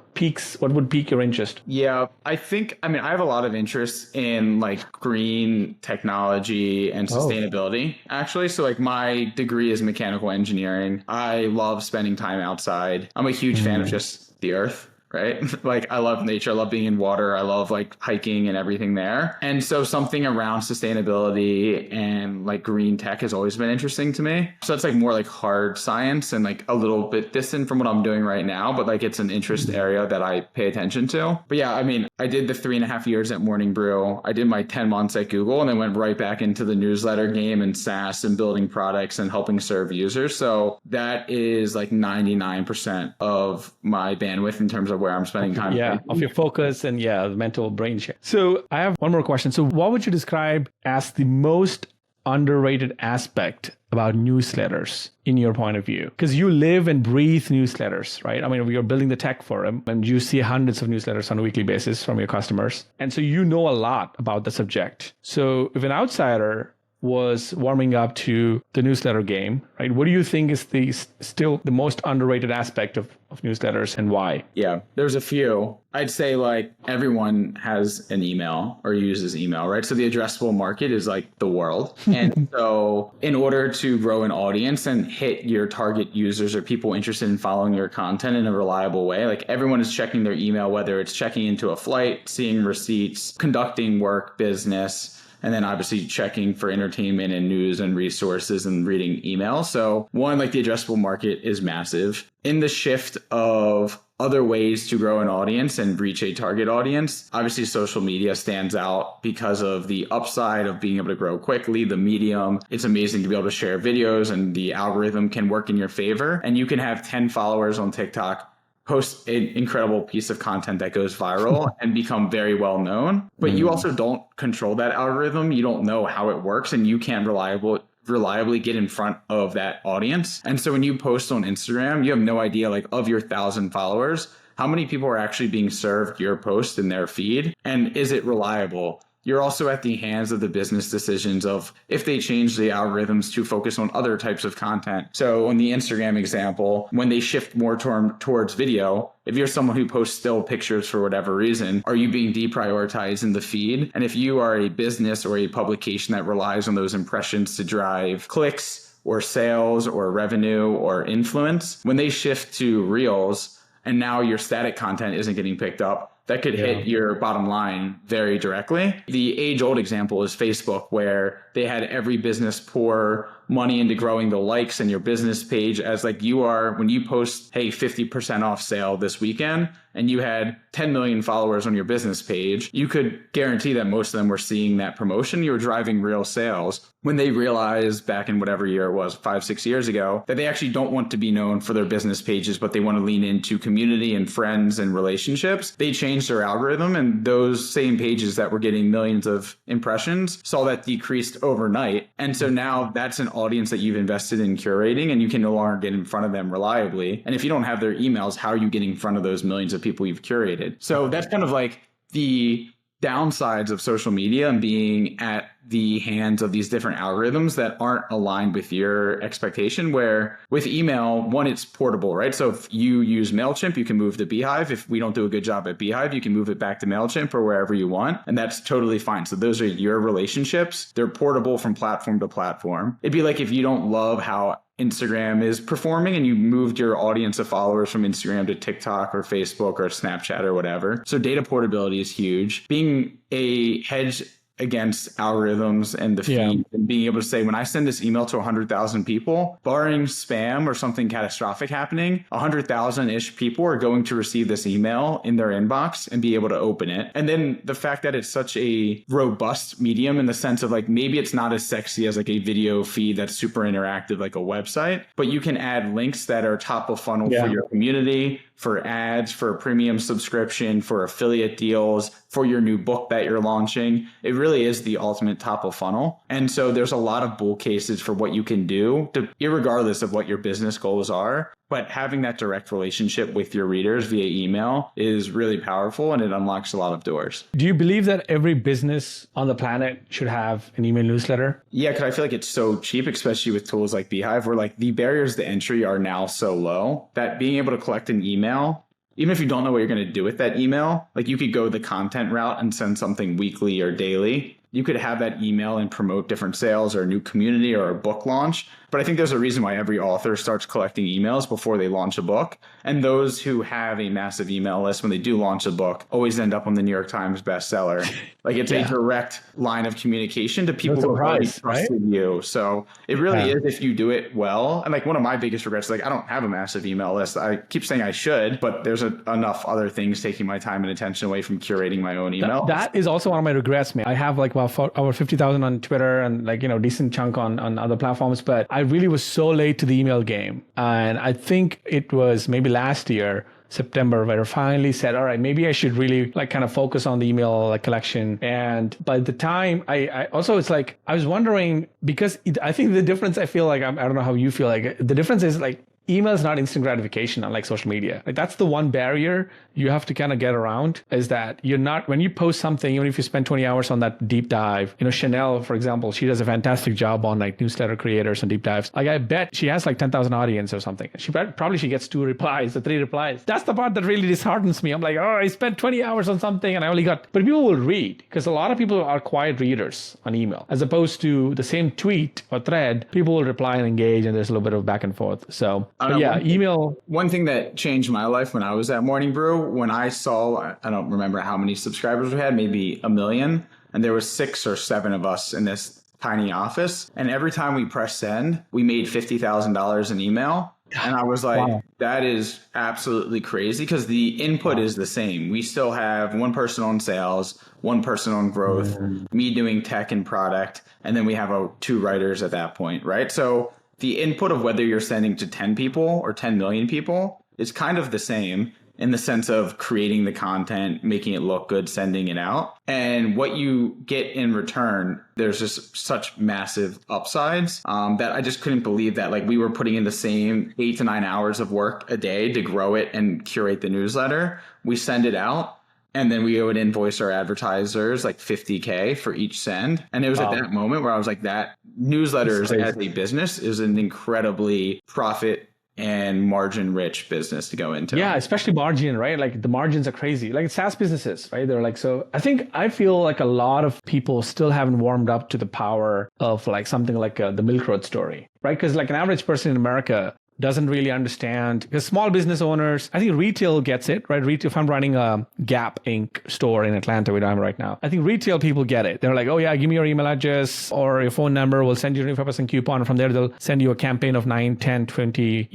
would pique your interest? Yeah, I have a lot of interest in like green technology and sustainability, actually. So like my degree is mechanical engineering. I love spending time outside. I'm a huge fan of just the earth. Right? Like I love nature. I love being in water. I love like hiking and everything there. And so something around sustainability and like green tech has always been interesting to me. So it's like more like hard science and like a little bit distant from what I'm doing right now, but like it's an interest area that I pay attention to. But yeah, I mean, I did the 3.5 years at Morning Brew. I did my 10 months at Google and then went right back into the newsletter game and SaaS and building products and helping serve users. So that is like 99% of my bandwidth in terms of where I'm spending time. Yeah, of your focus and the mental brain share. So I have one more question. So what would you describe as the most underrated aspect about newsletters in your point of view? Because you live and breathe newsletters, right? I mean, you're building the tech for them and you see hundreds of newsletters on a weekly basis from your customers. And so you know a lot about the subject. So if an outsider was warming up to the newsletter game, right? What do you think is still the most underrated aspect of newsletters and why? Yeah, there's a few. I'd say like everyone has an email or uses email, right? So the addressable market is like the world. And so in order to grow an audience and hit your target users or people interested in following your content in a reliable way, like everyone is checking their email, whether it's checking into a flight, seeing receipts, conducting work, business, and then obviously checking for entertainment and news and resources and reading email. So one, like the addressable market is massive. In the shift of other ways to grow an audience and reach a target audience, obviously social media stands out because of the upside of being able to grow quickly, the medium. It's amazing to be able to share videos and the algorithm can work in your favor. And you can have 10 followers on TikTok, post an incredible piece of content that goes viral and become very well known. But you also don't control that algorithm. You don't know how it works and you can't reliably get in front of that audience. And so when you post on Instagram, you have no idea like of your 1,000 followers, how many people are actually being served your post in their feed and is it reliable? You're also at the hands of the business decisions of if they change the algorithms to focus on other types of content. So on the Instagram example, when they shift more towards video, if you're someone who posts still pictures for whatever reason, are you being deprioritized in the feed? And if you are a business or a publication that relies on those impressions to drive clicks or sales or revenue or influence, when they shift to Reels and now your static content isn't getting picked up, that could hit your bottom line very directly. The age-old example is Facebook, where they had every business pour money into growing the likes in your business page as like you are when you post, hey, 50% off sale this weekend, and you had 10 million followers on your business page, you could guarantee that most of them were seeing that promotion. You were driving real sales. When they realized back in whatever year it was, 5-6 years ago, that they actually don't want to be known for their business pages, but they want to lean into community and friends and relationships, they changed their algorithm, and those same pages that were getting millions of impressions saw that decreased overnight. And so now that's an audience that you've invested in curating, and you can no longer get in front of them reliably. And if you don't have their emails, how are you getting in front of those millions of people you've curated? So that's kind of like the downsides of social media and being at the hands of these different algorithms that aren't aligned with your expectation. Where with email, one, it's portable, right? So if you use MailChimp, you can move to Beehiiv. If we don't do a good job at Beehiiv, you can move it back to MailChimp or wherever you want. And that's totally fine. So those are your relationships. They're portable from platform to platform. It'd be like if you don't love how Instagram is performing and you moved your audience of followers from Instagram to TikTok or Facebook or Snapchat or whatever. So data portability is huge. Being a hedge against algorithms and the feed, and being able to say, when I send this email to 100,000 people, barring spam or something catastrophic happening, 100,000-ish people are going to receive this email in their inbox and be able to open it. And then the fact that it's such a robust medium in the sense of like, maybe it's not as sexy as like a video feed that's super interactive like a website, but you can add links that are top of funnel for your community, for ads, for a premium subscription, for affiliate deals, for your new book that you're launching. It really is the ultimate top of funnel. And so there's a lot of bull cases for what you can do, irregardless of what your business goals are. But having that direct relationship with your readers via email is really powerful, and it unlocks a lot of doors. Do you believe that every business on the planet should have an email newsletter? Yeah, because I feel like it's so cheap, especially with tools like Beehiiv, where like the barriers to entry are now so low that being able to collect an email, even if you don't know what you're going to do with that email, like you could go the content route and send something weekly or daily. You could have that email and promote different sales or a new community or a book launch. But I think there's a reason why every author starts collecting emails before they launch a book. And those who have a massive email list when they do launch a book always end up on the New York Times bestseller. Like it's a direct line of communication to people who already trusted you. So it really is if you do it well. And like one of my biggest regrets is like, I don't have a massive email list. I keep saying I should, but there's enough other things taking my time and attention away from curating my own email. That is also one of my regrets, man. I have like over 50,000 on Twitter and like, decent chunk on other platforms, but I really was so late to the email game. And I think it was maybe last year, September, where I finally said, all right, maybe I should really like kind of focus on the email like collection. And by the time I also, it's like, I was wondering because I think the difference, I feel like, I don't know how you feel like the difference is like, email is not instant gratification unlike social media. Like that's the one barrier you have to kind of get around is that you're not, when you post something, even if you spend 20 hours on that deep dive, Chanel, for example, she does a fantastic job on like newsletter creators and deep dives. Like I bet she has like 10,000 audience or something. She gets 2 replies or 3 replies. That's the part that really disheartens me. I'm like, I spent 20 hours on something and I only got, but people will read because a lot of people are quiet readers on email as opposed to the same tweet or thread. People will reply and engage and there's a little bit of back and forth. So email. One thing that changed my life when I was at Morning Brew, when I saw, I don't remember how many subscribers we had, maybe 1 million. And there was 6 or 7 of us in this tiny office. And every time we pressed send, we made $50,000 in email. And I was like, that is absolutely crazy because the input is the same. We still have one person on sales, one person on growth, me doing tech and product. And then we have 2 writers at that point, right? So the input of whether you're sending to 10 people or 10 million people is kind of the same in the sense of creating the content, making it look good, sending it out. And what you get in return, there's just such massive upsides that I just couldn't believe that like we were putting in the same 8 to 9 hours of work a day to grow it and curate the newsletter. We send it out. And then we would invoice our advertisers like $50K for each send. And it was at that moment where I was like, that newsletters as a business is an incredibly profit and margin rich business to go into. Yeah, especially margin, right? Like the margins are crazy. Like SaaS businesses, right? They're like, so I feel like a lot of people still haven't warmed up to the power of like something like the Milk Road story, right? Because like an average person in America, doesn't really understand, because small business owners, I think retail gets it, right? Retail, if I'm running a Gap Inc. store in Atlanta, where I'm right now, I think retail people get it. They're like, oh yeah, give me your email address or your phone number. We'll send you a 25% coupon. From there, they'll send you a campaign of 9, 10, 20,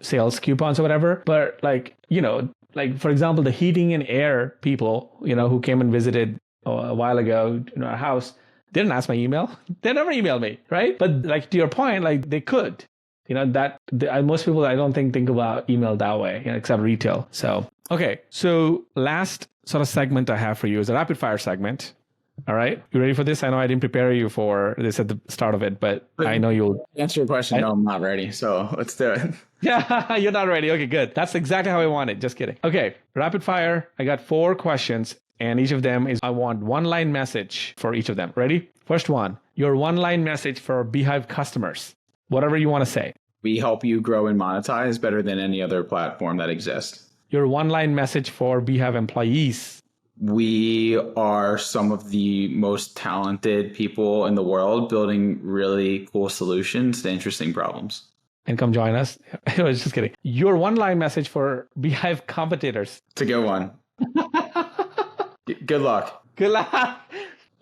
sales coupons or whatever. But like for example, the heating and air people, who came and visited a while ago in our house, they didn't ask my email. They never emailed me, right? But like to your point, like they could. Most people I don't think about email that way, except retail. So, okay. So last sort of segment I have for you is a rapid fire segment. All right. You ready for this? I know I didn't prepare you for this at the start of it, but I know you'll answer your question. No, I'm not ready. So let's do it. Yeah, you're not ready. Okay, good. That's exactly how I want it. Just kidding. Okay. Rapid fire. I got 4 questions and each of them is, I want 1-line message for each of them. Ready? First one, your 1-line message for Beehiiv customers. Whatever you want to say. We help you grow and monetize better than any other platform that exists. Your 1-line message for Beehiiv employees. We are some of the most talented people in the world building really cool solutions to interesting problems. And come join us. I was just kidding. Your 1-line message for Beehiiv competitors. It's a good one. Good luck. Good luck.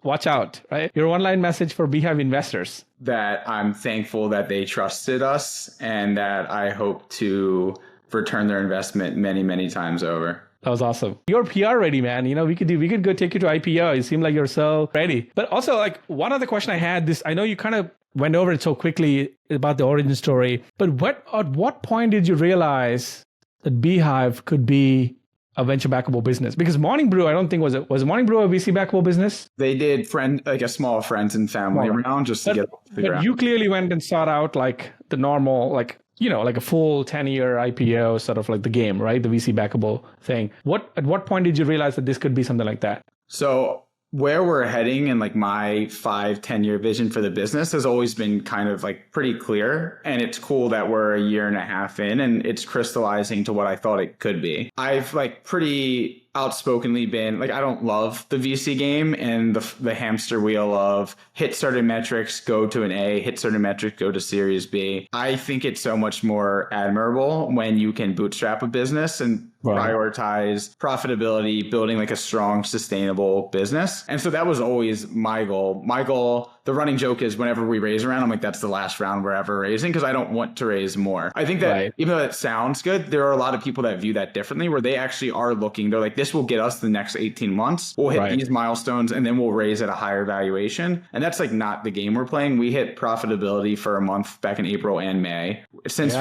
Watch out, right? Your 1-line message for Beehiiv investors. That I'm thankful that they trusted us and that I hope to return their investment many, many times over. That was awesome. You're PR ready, man. We could go take you to IPO. You seem like you're so ready. But also, like, one other question I had, I know you kind of went over it so quickly about the origin story, but at what point did you realize that Beehiiv could be a venture backable business? Because Morning Brew, I don't think was Morning Brew a VC backable business? They did a small friends and family round just to get off the ground. But you clearly went and sought out like the normal, like a full 10-year IPO, sort of like the game, right? The VC backable thing. At what point did you realize that this could be something like that? So where we're heading and like my 5-10 year vision for the business has always been kind of like pretty clear. And it's cool that we're a year and a half in and it's crystallizing to what I thought it could be. I've like pretty outspokenly been like, I don't love the VC game and the hamster wheel of hit certain metrics, go to an A, hit certain metrics, go to Series B. I think it's so much more admirable when you can bootstrap a business and prioritize profitability, building like a strong, sustainable business. And so that was always my goal. The running joke is whenever we raise a round, I'm like, that's the last round we're ever raising because I don't want to raise more. I think that even though that sounds good, there are a lot of people that view that differently where they actually are looking. They're like, this will get us the next 18 months. We'll hit these milestones and then we'll raise at a higher valuation. And that's like not the game we're playing. We hit profitability for a month back in April and May. Since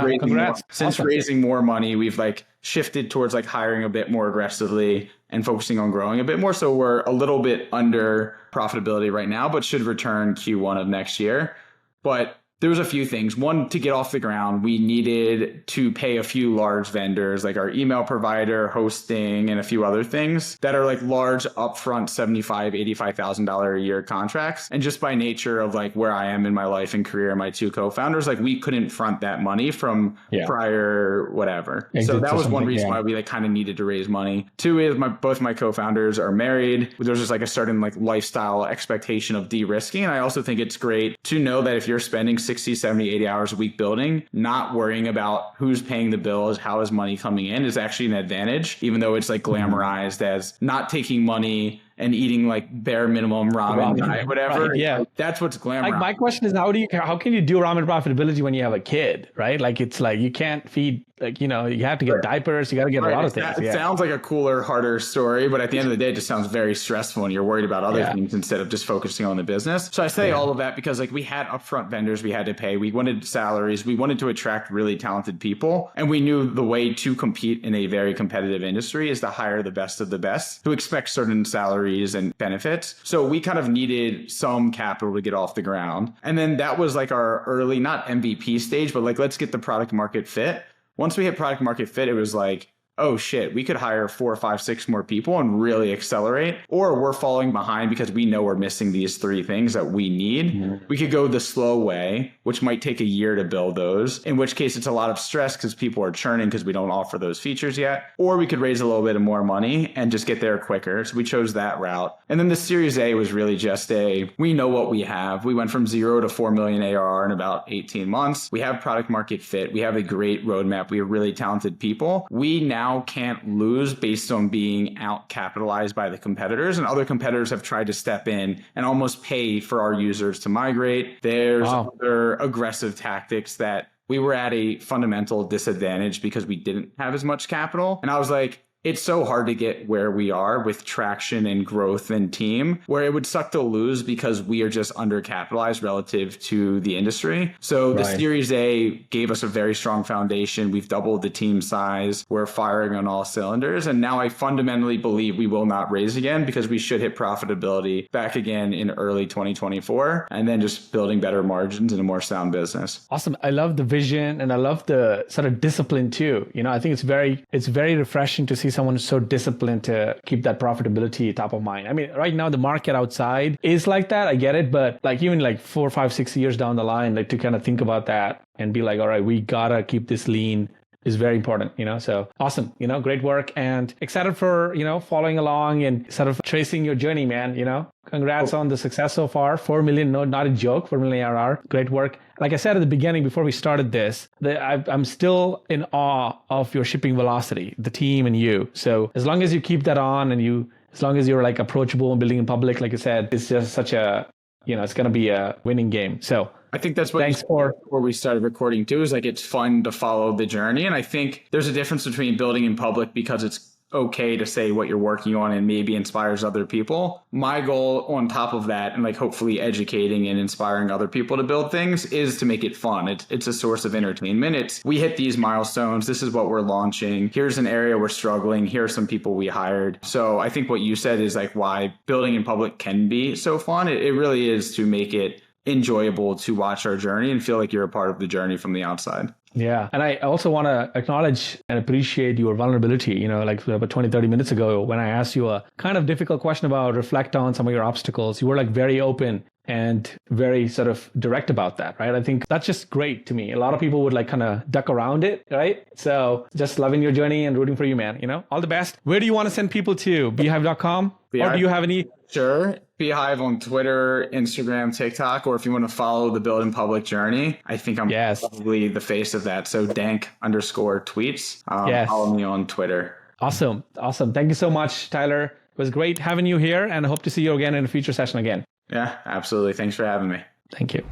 raising more money, we've like shifted towards like hiring a bit more aggressively and focusing on growing a bit more. So we're a little bit under profitability right now, but should return Q1 of next year. But there was a few things. One, to get off the ground, we needed to pay a few large vendors like our email provider, hosting, and a few other things that are like large upfront $75,000, $85,000 a year contracts. And just by nature of like where I am in my life and career, my 2 co-founders, like we couldn't front that money from prior whatever. So that was one reason why we like kind of needed to raise money. 2 is both my co-founders are married. There's just like a certain like lifestyle expectation of de-risking. And I also think it's great to know that if you're spending 60, 70, 80 hours a week building, not worrying about who's paying the bills, how is money coming in is actually an advantage, even though it's like glamorized as not taking money and eating like bare minimum ramen diet, whatever. Right, that's what's glamour. Like my question is, how can you do ramen profitability when you have a kid, right? Like it's like you can't feed, like, you have to get diapers, you got to get a lot of things. It sounds like a cooler, harder story, but at the end of the day, it just sounds very stressful and you're worried about other things instead of just focusing on the business. So I say all of that because like we had upfront vendors we had to pay. We wanted salaries. We wanted to attract really talented people. And we knew the way to compete in a very competitive industry is to hire the best of the best who expect certain salaries and benefits. So we kind of needed some capital to get off the ground. And then that was like our early, not MVP stage, but like, let's get the product market fit. Once we hit product market fit, it was like, oh shit, we could hire 4, 5, 6 more people and really accelerate, or we're falling behind because we know we're missing these 3 things that we need. We could go the slow way, which might take a year to build those, in which case it's a lot of stress because people are churning because we don't offer those features yet. Or we could raise a little bit of more money and just get there quicker. So we chose that route. And then the Series A was really just we know what we have. We went from 0 to 4 million ARR in about 18 months. We have product market fit. We have a great roadmap. We have really talented people. We now can't lose based on being out capitalized by the competitors, and other competitors have tried to step in and almost pay for our users to migrate. There's other aggressive tactics that we were at a fundamental disadvantage because we didn't have as much capital. And I was like, it's so hard to get where we are with traction and growth and team, where it would suck to lose because we are just undercapitalized relative to the industry. So the Series A gave us a very strong foundation. We've doubled the team size. We're firing on all cylinders. And now I fundamentally believe we will not raise again because we should hit profitability back again in early 2024, and then just building better margins and a more sound business. Awesome. I love the vision and I love the sort of discipline too. I think it's very refreshing to see someone who's so disciplined to keep that profitability top of mind. I mean, right now the market outside is like that. I get it. But like even like 4, 5, 6 years down the line, like to kind of think about that and be like, all right, we gotta keep this lean is very important, so awesome, great work and excited for, following along and sort of tracing your journey, man, congrats on the success so far. 4 million, no, not a joke, 4 million ARR, great work. Like I said at the beginning, before we started this, I'm still in awe of your shipping velocity, the team and you. So as long as you keep that on and as long as you're like approachable and building in public, like you said, it's just such a, it's going to be a winning game. So I think that's what before we started recording too, is like, it's fun to follow the journey. And I think there's a difference between building in public because it's okay to say what you're working on and maybe inspires other people. My goal on top of that, and like hopefully educating and inspiring other people to build things, is to make it fun. It's a source of entertainment. We hit these milestones. This is what we're launching. Here's an area we're struggling. Here are some people we hired. So I think what you said is like why building in public can be so fun. It really is to make it enjoyable to watch our journey and feel like you're a part of the journey from the outside. Yeah. And I also want to acknowledge and appreciate your vulnerability. Like about 20, 30 minutes ago, when I asked you a kind of difficult question about reflect on some of your obstacles, you were like very open and very sort of direct about that, right? I think that's just great to me. A lot of people would like kind of duck around it, right? So just loving your journey and rooting for you, man. All the best. Where do you want to send people to? Beehiiv.com? Or do you have any? Sure. Beehiiv on Twitter, Instagram, TikTok, or if you want to follow the Build in Public journey, I think I'm probably the face of that. So Denk_tweets. Follow me on Twitter. Awesome. Thank you so much, Tyler. It was great having you here and I hope to see you again in a future session again. Yeah, absolutely. Thanks for having me. Thank you.